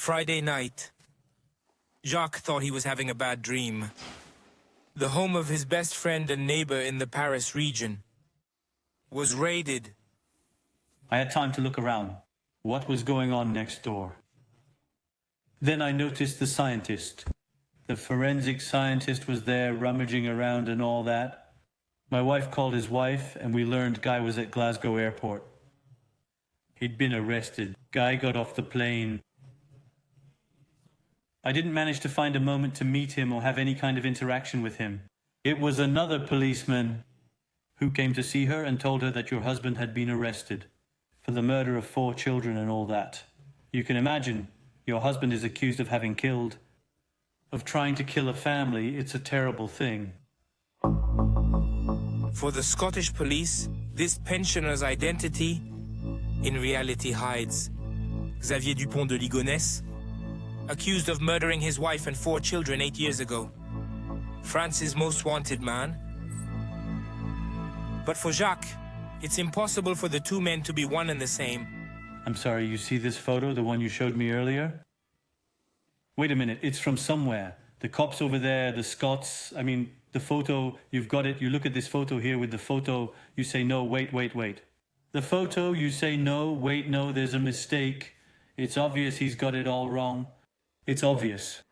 Friday night, Jacques thought he was having a bad dream. The home of his best friend and neighbor in the Paris region was raided. I had time to look around. What was going on next door? Then I noticed the scientist. The forensic scientist was there rummaging around and all that. My wife called his wife and we learned Guy was at Glasgow airport. He'd been arrested. Guy got off the plane. I didn't manage to find a moment to meet him or have any kind of interaction with him. It was another policeman who came to see her and told her that your husband had been arrested for the murder of 4 children and all that. You can imagine, your husband is accused of having killed, of trying to kill a family. It's a terrible thing. For the Scottish police, this pensioner's identity in reality hides Xavier Dupont de Ligonnès, accused of murdering his wife and 4 children 8 years ago. France's most wanted man. But for Jacques, it's impossible for the 2 men to be one and the same. I'm sorry, you see this photo, the one you showed me earlier? Wait a minute, it's from somewhere. The cops over there, the Scots, the photo, you've got it, you look at this photo here with the photo, you say no, wait. The photo, you say no, wait, no, there's a mistake. It's obvious he's got it all wrong. It's obvious.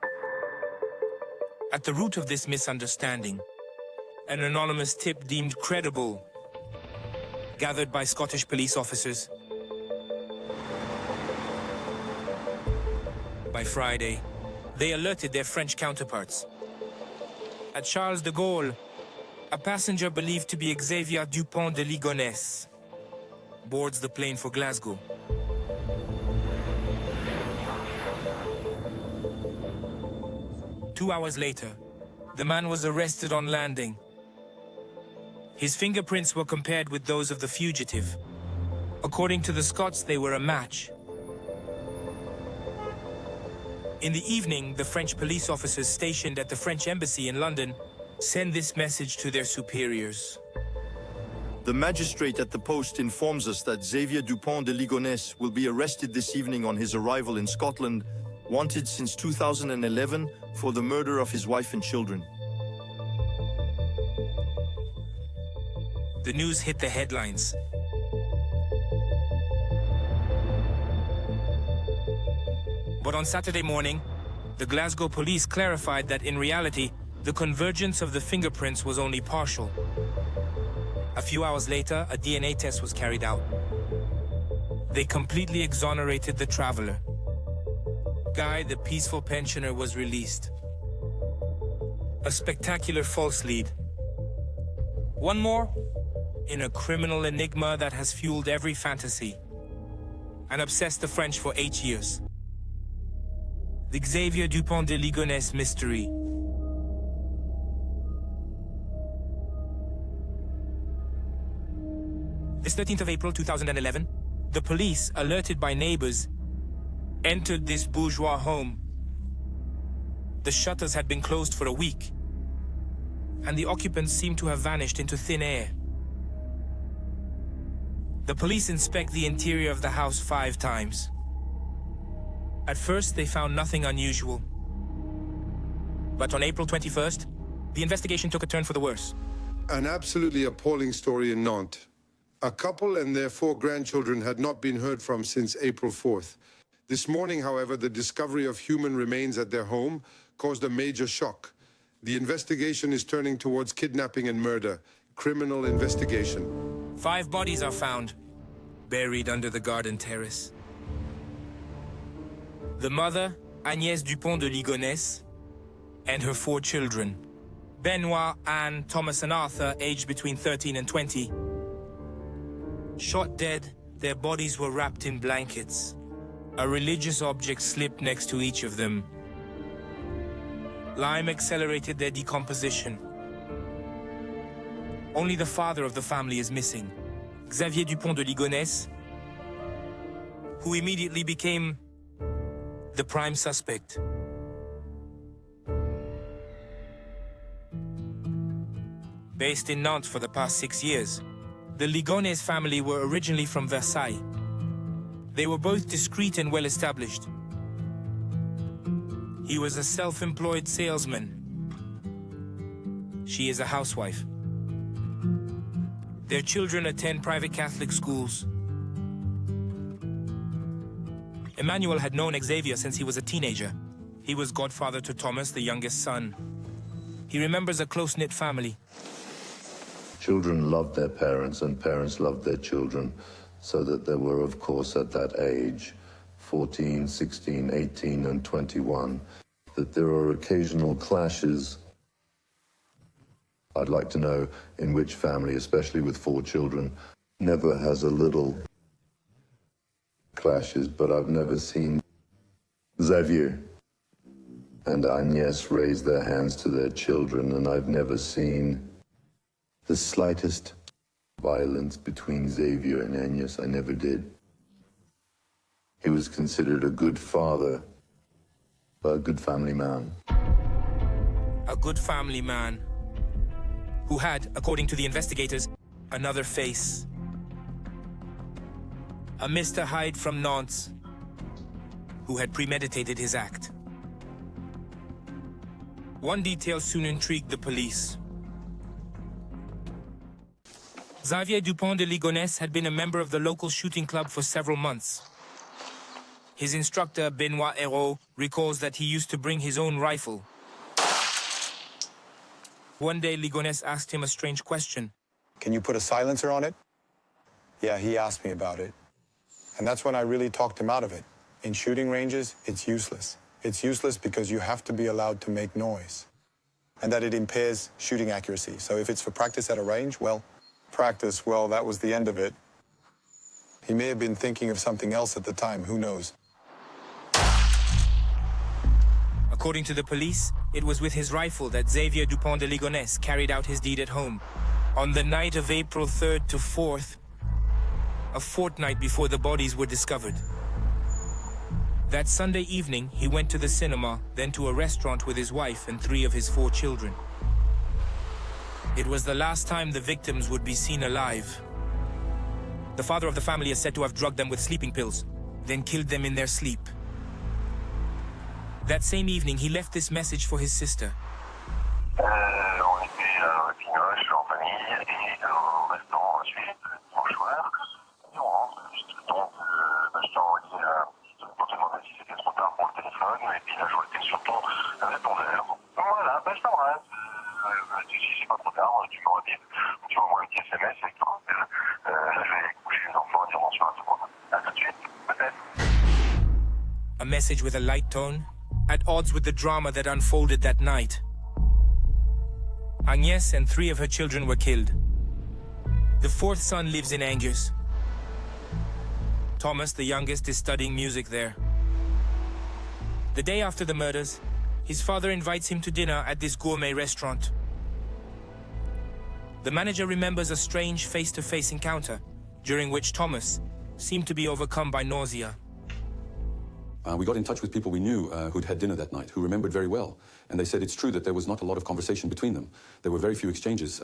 At the root of this misunderstanding, an anonymous tip deemed credible, gathered by Scottish police officers. By Friday, they alerted their French counterparts. At Charles de Gaulle, a passenger believed to be Xavier Dupont de Ligonnès boards the plane for Glasgow. Two hours later, the man was arrested on landing. His fingerprints were compared with those of the fugitive. According to the Scots, they were a match. In the evening, the French police officers stationed at the French embassy in London send this message to their superiors. The magistrate at the post informs us that Xavier Dupont de Ligonnès will be arrested this evening on his arrival in Scotland, wanted since 2011 for the murder of his wife and children. The news hit the headlines. But on Saturday morning, the Glasgow police clarified that in reality, the convergence of the fingerprints was only partial. A few hours later, a DNA test was carried out. They completely exonerated the traveler. Guy, the peaceful pensioner, was released. A spectacular false lead. One more in a criminal enigma that has fueled every fantasy and obsessed the French for 8 years. The Xavier Dupont de Ligonnès mystery. This 13th of April 2011, the police, alerted by neighbors, entered this bourgeois home. The shutters had been closed for a week, and the occupants seemed to have vanished into thin air. The police inspect the interior of the house 5 times. At first, they found nothing unusual. But on April 21st, the investigation took a turn for the worse. An absolutely appalling story in Nantes. A couple and their 4 grandchildren had not been heard from since April 4th. This morning, however, the discovery of human remains at their home caused a major shock. The investigation is turning towards kidnapping and murder. Criminal investigation. 5 bodies are found, buried under the garden terrace. The mother, Agnès Dupont de Ligonnès, and her 4 children, Benoit, Anne, Thomas and Arthur, aged between 13 and 20. Shot dead, their bodies were wrapped in blankets. A religious object slipped next to each of them. Lime accelerated their decomposition. Only the father of the family is missing, Xavier Dupont de Ligonnès, who immediately became the prime suspect. Based in Nantes for the past 6 years, the Ligonnès family were originally from Versailles. They were both discreet and well-established. He was a self-employed salesman. She is a housewife. Their children attend private Catholic schools. Emmanuel had known Xavier since he was a teenager. He was godfather to Thomas, the youngest son. He remembers a close-knit family. Children loved their parents and parents loved their children, so that there were, of course, at that age, 14, 16, 18, and 21, that there are occasional clashes. I'd like to know in which family, especially with 4 children, never has a little clashes, but I've never seen Xavier and Agnes raise their hands to their children, and I've never seen the slightest violence between Xavier and Agnes. I never did. He was considered a good father, a good family man. A good family man who had, according to the investigators, another face. A Mr. Hyde from Nantes who had premeditated his act. One detail soon intrigued the police. Xavier Dupont de Ligonnès had been a member of the local shooting club for several months. His instructor, Benoit Hérault, recalls that he used to bring his own rifle. One day, Ligonnès asked him a strange question. Can you put a silencer on it? Yeah, he asked me about it. And that's when I really talked him out of it. In shooting ranges, it's useless. It's useless because you have to be allowed to make noise. And that it impairs shooting accuracy. So if it's for practice at a range, well, practice, well, that was the end of it. He may have been thinking of something else at the time, who knows? According to the police, it was with his rifle that Xavier Dupont de Ligonnès carried out his deed at home. On the night of April 3rd to 4th, a fortnight before the bodies were discovered. That Sunday evening, he went to the cinema, then to a restaurant with his wife and 3 of his 4 children. It was the last time the victims would be seen alive. The father of the family is said to have drugged them with sleeping pills, then killed them in their sleep. That same evening, he left this message for his sister. On était à Pinoche en famille et au restaurant ensuite, dimanche soir. Et on rentre juste le temps que je t'ai envoyé pour te demander si c'était trop tard pour le téléphone. Et puis là, je vois que t'es sur ton répondeur. Voilà, je t'embrasse. Si c'est pas trop tard, tu m'auras dit, tu m'envoies un petit SMS et tout. Là, je vais coucher les enfants et dire bonsoir à tout le monde. À tout de suite, peut-être. A message with a light tone, at odds with the drama that unfolded that night. Agnès and 3 of her children were killed. The 4th son lives in Angers. Thomas, the youngest, is studying music there. The day after the murders, his father invites him to dinner at this gourmet restaurant. The manager remembers a strange face-to-face encounter, during which Thomas seemed to be overcome by nausea. We got in touch with people we knew who'd had dinner that night, who remembered very well. And they said it's true that there was not a lot of conversation between them. There were very few exchanges.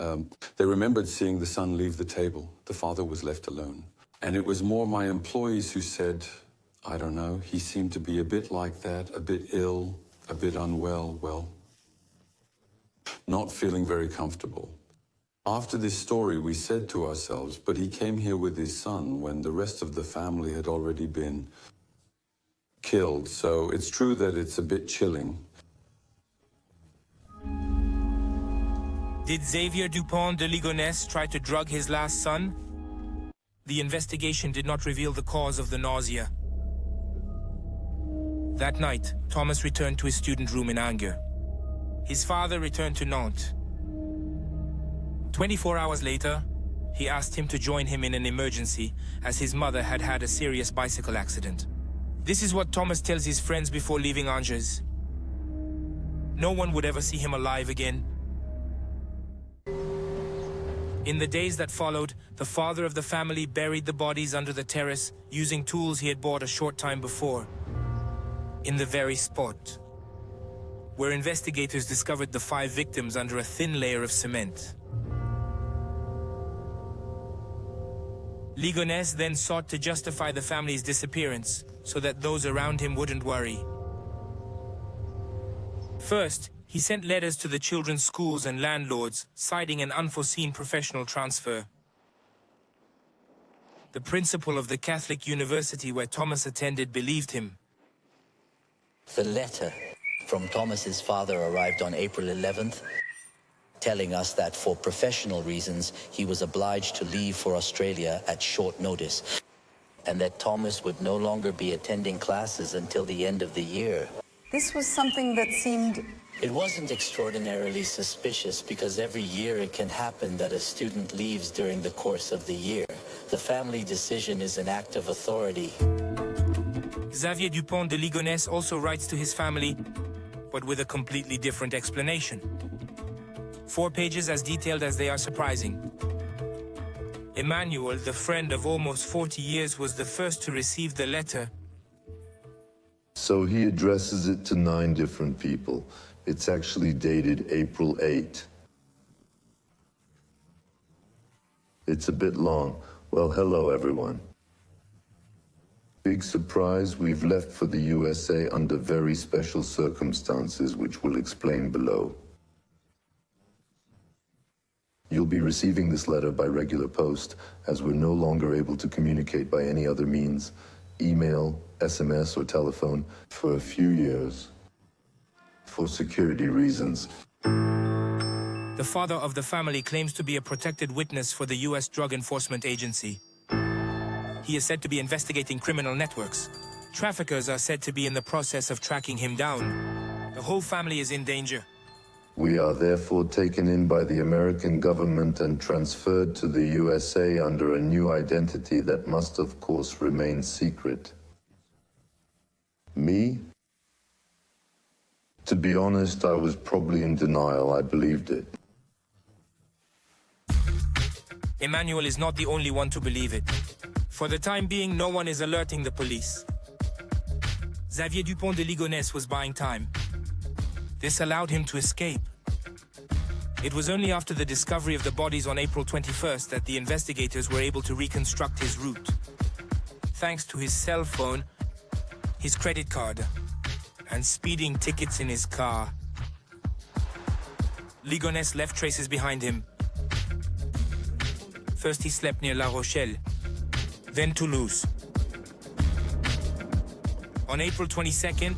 They remembered seeing the son leave the table. The father was left alone. And it was more my employees who said, I don't know, he seemed to be a bit like that, a bit ill, a bit unwell, well, not feeling very comfortable. After this story, we said to ourselves, but he came here with his son when the rest of the family had already been killed, so it's true that it's a bit chilling. Did Xavier Dupont de Ligonnès try to drug his last son? The investigation did not reveal the cause of the nausea. That night, Thomas returned to his student room in Angers. His father returned to Nantes. 24 hours later, he asked him to join him in an emergency, as his mother had had a serious bicycle accident. This is what Thomas tells his friends before leaving Angers. No one would ever see him alive again. In the days that followed, the father of the family buried the bodies under the terrace using tools he had bought a short time before. In the very spot where investigators discovered the 5 victims under a thin layer of cement. Ligonnès then sought to justify the family's disappearance so that those around him wouldn't worry. First, he sent letters to the children's schools and landlords, citing an unforeseen professional transfer. The principal of the Catholic university where Thomas attended believed him. The letter from Thomas's father arrived on April 11th, telling us that for professional reasons, he was obliged to leave for Australia at short notice, and that Thomas would no longer be attending classes until the end of the year. This was something that seemed... It wasn't extraordinarily suspicious because every year it can happen that a student leaves during the course of the year. The family decision is an act of authority. Xavier Dupont de Ligonnès also writes to his family, but with a completely different explanation. 4 pages as detailed as they are surprising. Emmanuel, the friend of almost 40 years, was the first to receive the letter. So he addresses it to 9 different people. It's actually dated April 8. It's a bit long. Well, hello, everyone. Big surprise, we've left for the USA under very special circumstances, which we'll explain below. You'll be receiving this letter by regular post, as we're no longer able to communicate by any other means, email, SMS, or telephone, for a few years. For security reasons. The father of the family claims to be a protected witness for the US Drug Enforcement Agency. He is said to be investigating criminal networks. Traffickers are said to be in the process of tracking him down. The whole family is in danger. We are therefore taken in by the American government and transferred to the USA under a new identity that must, of course, remain secret. Me? To be honest, I was probably in denial. I believed it. Emmanuel is not the only one to believe it. For the time being, no one is alerting the police. Xavier Dupont de Ligonnès was buying time. This allowed him to escape. It was only after the discovery of the bodies on April 21st that the investigators were able to reconstruct his route. Thanks to his cell phone, his credit card, and speeding tickets in his car. Ligonnès left traces behind him. First he slept near La Rochelle, then Toulouse. On April 22nd,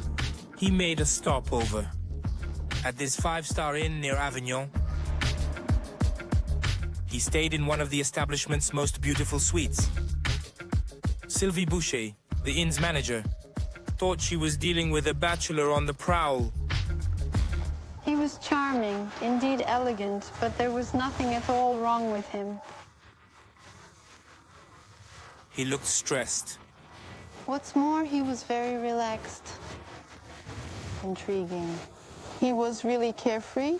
he made a stopover at this 5-star inn near Avignon. He stayed in one of the establishment's most beautiful suites. Sylvie Boucher, the inn's manager, thought she was dealing with a bachelor on the prowl. He was charming, indeed elegant, but there was nothing at all wrong with him. He looked stressed. What's more, he was very relaxed. Intriguing. He was really carefree.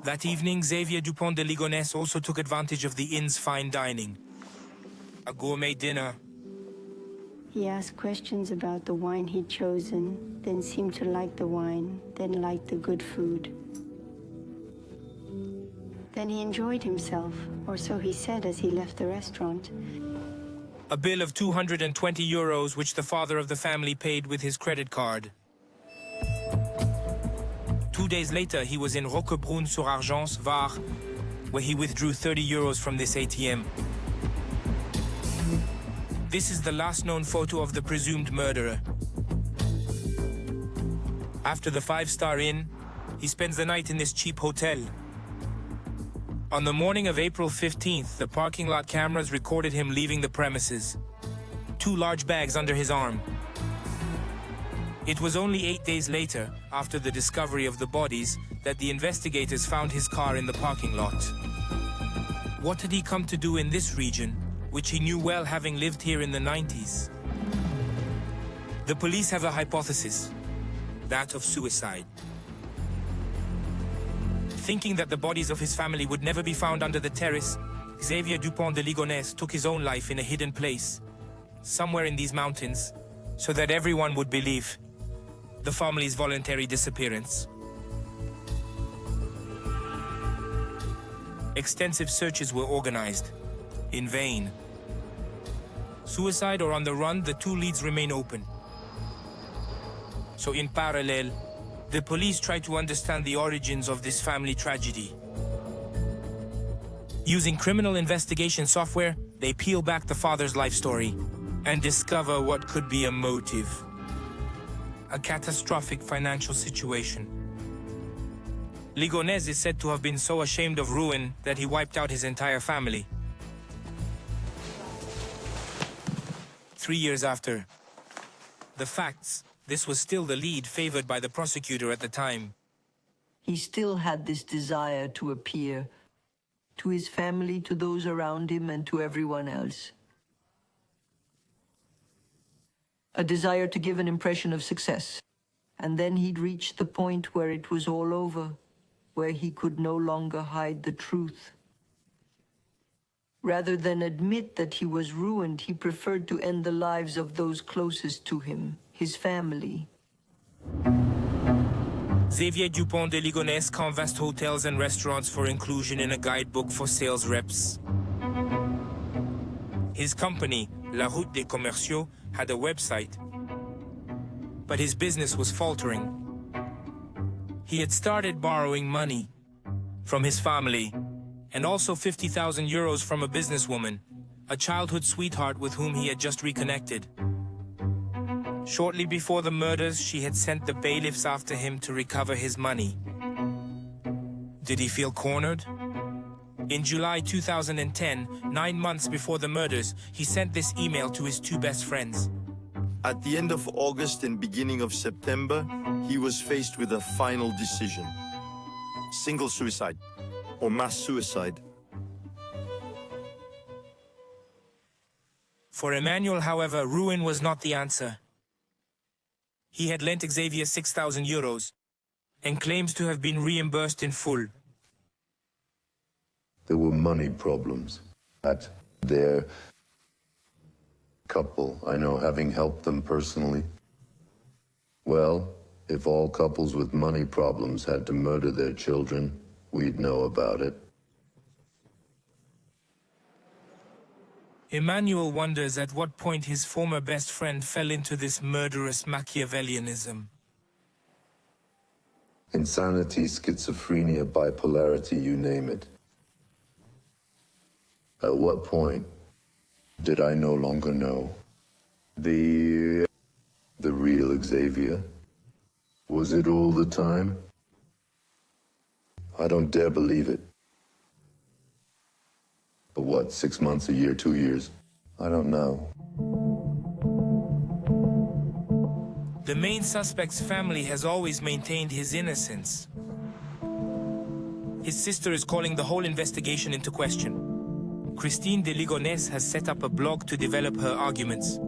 That evening, Xavier Dupont de Ligonnès also took advantage of the inn's fine dining. A gourmet dinner. He asked questions about the wine he'd chosen, then seemed to like the wine, then liked the good food. Then he enjoyed himself, or so he said as he left the restaurant. A bill of 220 euros, which the father of the family paid with his credit card. 2 days later, he was in Roquebrune-sur-Argence, Var, where he withdrew 30 euros from this ATM. This is the last known photo of the presumed murderer. After the 5-star inn, he spends the night in this cheap hotel. On the morning of April 15th, the parking lot cameras recorded him leaving the premises. 2 large bags under his arm. It was only 8 days later, after the discovery of the bodies, that the investigators found his car in the parking lot. What had he come to do in this region, which he knew well having lived here in the 90s? The police have a hypothesis, that of suicide. Thinking that the bodies of his family would never be found under the terrace, Xavier Dupont de Ligonnès took his own life in a hidden place, somewhere in these mountains, so that everyone would believe the family's voluntary disappearance. Extensive searches were organized, in vain. Suicide or on the run, the 2 leads remain open. So in parallel, the police try to understand the origins of this family tragedy. Using criminal investigation software, they peel back the father's life story and discover what could be a motive: a catastrophic financial situation. Ligonès is said to have been so ashamed of ruin that he wiped out his entire family. 3 years after the facts, this was still the lead favored by the prosecutor at the time. He still had this desire to appear to his family, to those around him, and to everyone else. A desire to give an impression of success. And then he'd reached the point where it was all over, where he could no longer hide the truth. Rather than admit that he was ruined, he preferred to end the lives of those closest to him, his family. Xavier Dupont de Ligonnès canvassed hotels and restaurants for inclusion in a guidebook for sales reps. His company, La Route des Commerciaux, had a website, but his business was faltering. He had started borrowing money from his family, and also 50,000 euros from a businesswoman, a childhood sweetheart with whom he had just reconnected. Shortly before the murders, she had sent the bailiffs after him to recover his money. Did he feel cornered? In July 2010, 9 months before the murders, he sent this email to his two best friends. At the end of August and beginning of September, he was faced with a final decision: single suicide or mass suicide. For Emmanuel, however, ruin was not the answer. He had lent Xavier 6,000 euros and claims to have been reimbursed in full. There were money problems at their couple, I know, having helped them personally. Well, if all couples with money problems had to murder their children, we'd know about it. Emmanuel wonders at what point his former best friend fell into this murderous Machiavellianism. Insanity, schizophrenia, bipolarity, you name it. At what point did I no longer know the real Xavier? Was it all the time? I don't dare believe it. But what, 6 months, a year, 2 years? I don't know. The main suspect's family has always maintained his innocence. His sister is calling the whole investigation into question. Christine de Ligonnès has set up a blog to develop her arguments.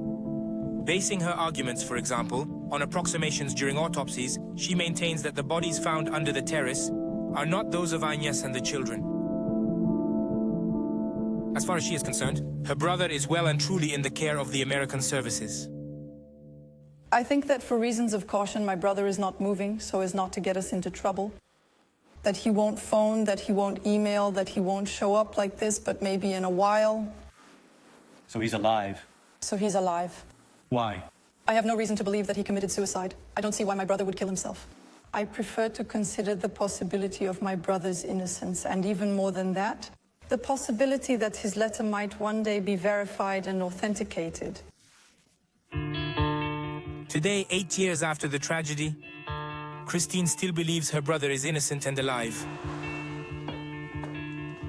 Basing her arguments, for example, on approximations during autopsies, she maintains that the bodies found under the terrace are not those of Agnès and the children. As far as she is concerned, her brother is well and truly in the care of the American services. I think that for reasons of caution, my brother is not moving so as not to get us into trouble. That he won't phone, that he won't email, that he won't show up like this, but maybe in a while. So he's alive. So he's alive. Why? I have no reason to believe that he committed suicide. I don't see why my brother would kill himself. I prefer to consider the possibility of my brother's innocence, and even more than that, the possibility that his letter might one day be verified and authenticated. Today, 8 years after the tragedy, Christine still believes her brother is innocent and alive.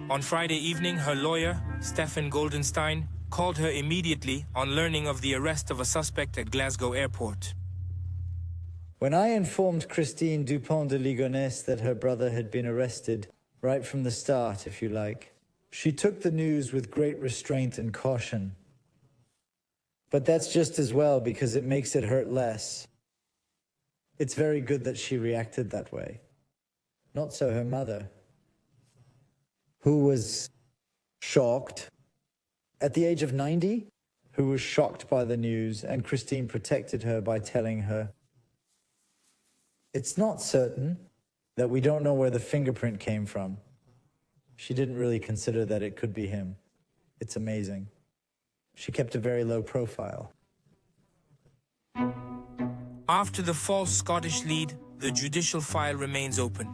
On Friday evening, her lawyer, Stefan Goldenstein, called her immediately on learning of the arrest of a suspect at Glasgow Airport. When I informed Christine Dupont de Ligonnès that her brother had been arrested, right from the start, if you like, she took the news with great restraint and caution. But that's just as well, because it makes it hurt less. It's very good that she reacted that way. Not so her mother, who was shocked at the age of 90, who was shocked by the news, and Christine protected her by telling her, "It's not certain that we don't know where the fingerprint came from." She didn't really consider that it could be him. It's amazing. She kept a very low profile. After the false Scottish lead, the judicial file remains open.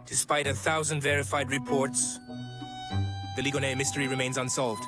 Despite 1,000 verified reports, the Ligonnès mystery remains unsolved.